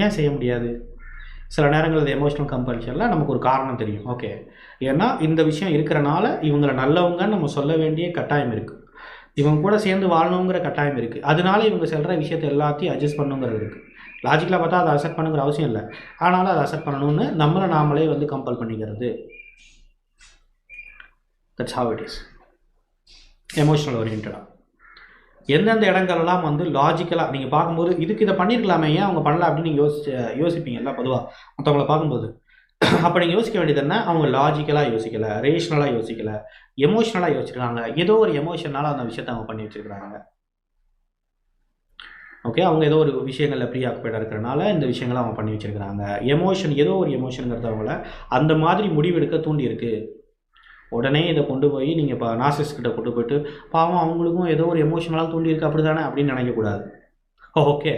ஏன் செய்ய முடியாது? சில நேரங்கள் அது எமோஷனல் கம்பல்ஷனில் நமக்கு ஒரு காரணம் தெரியும். ஓகே, ஏன்னா இந்த விஷயம் இருக்கிறனால இவங்கள நல்லவங்கன்னு நம்ம சொல்ல வேண்டிய கட்டாயம் இருக்குது. இவங்க கூட சேர்ந்து வாழணுங்கிற கட்டாயம் இருக்குது. அதனால இவங்க சொல்கிற விஷயத்தை எல்லாத்தையும் அட்ஜஸ்ட் பண்ணுங்கிறது இருக்குது. லாஜிக்கலாக பார்த்தா அதை அக்செப்ட் பண்ணுங்கிற அவசியம் இல்லை. ஆனாலும் அதை அக்செப்ட் பண்ணணும்னு நம்மளை நாமளே வந்து கம்பல் பண்ணிக்கிறது. That's how it is. Emotional ஓரியன்டாக எந்தெந்த இடங்கள்லாம் வந்து லாஜிக்கலாக நீங்கள் பார்க்கும்போது இதுக்கு இதை பண்ணியிருக்கலாமே, ஏன் அவங்க பண்ணல அப்படின்னு நீங்கள் யோசிப்பீங்கல்ல பொதுவாக மற்றவங்கள பார்க்கும்போது. அப்போ நீங்கள் யோசிக்க வேண்டியது என்ன, அவங்க லாஜிக்கலாக யோசிக்கலை, ரேஷ்னலாக யோசிக்கலை, எமோஷ்னலாக யோசிச்சிருக்காங்க. ஏதோ ஒரு எமோஷனால் அந்த விஷயத்தை அவங்க பண்ணி வச்சுருக்கிறாங்க. ஓகே, அவங்க ஏதோ ஒரு விஷயங்களில் ப்ரீ ஆக்குபைடாக இருக்கிறனால இந்த விஷயங்களை அவங்க பண்ணி வச்சுருக்கிறாங்க. எமோஷன், ஏதோ ஒரு எமோஷனுங்கிறது அவங்கள அந்த மாதிரி முடிவெடுக்க தூண்டி இருக்கு. உடனே இதை கொண்டு போய் நீங்கள் இப்போ நார்சிஸ்ட் கொண்டு போயிட்டு பாவம் அவங்களுக்கும் ஏதோ ஒரு எமோஷனலாக தூண்டி இருக்கு அப்படி தானே அப்படின்னு நினைக்கக்கூடாது. ஓகே,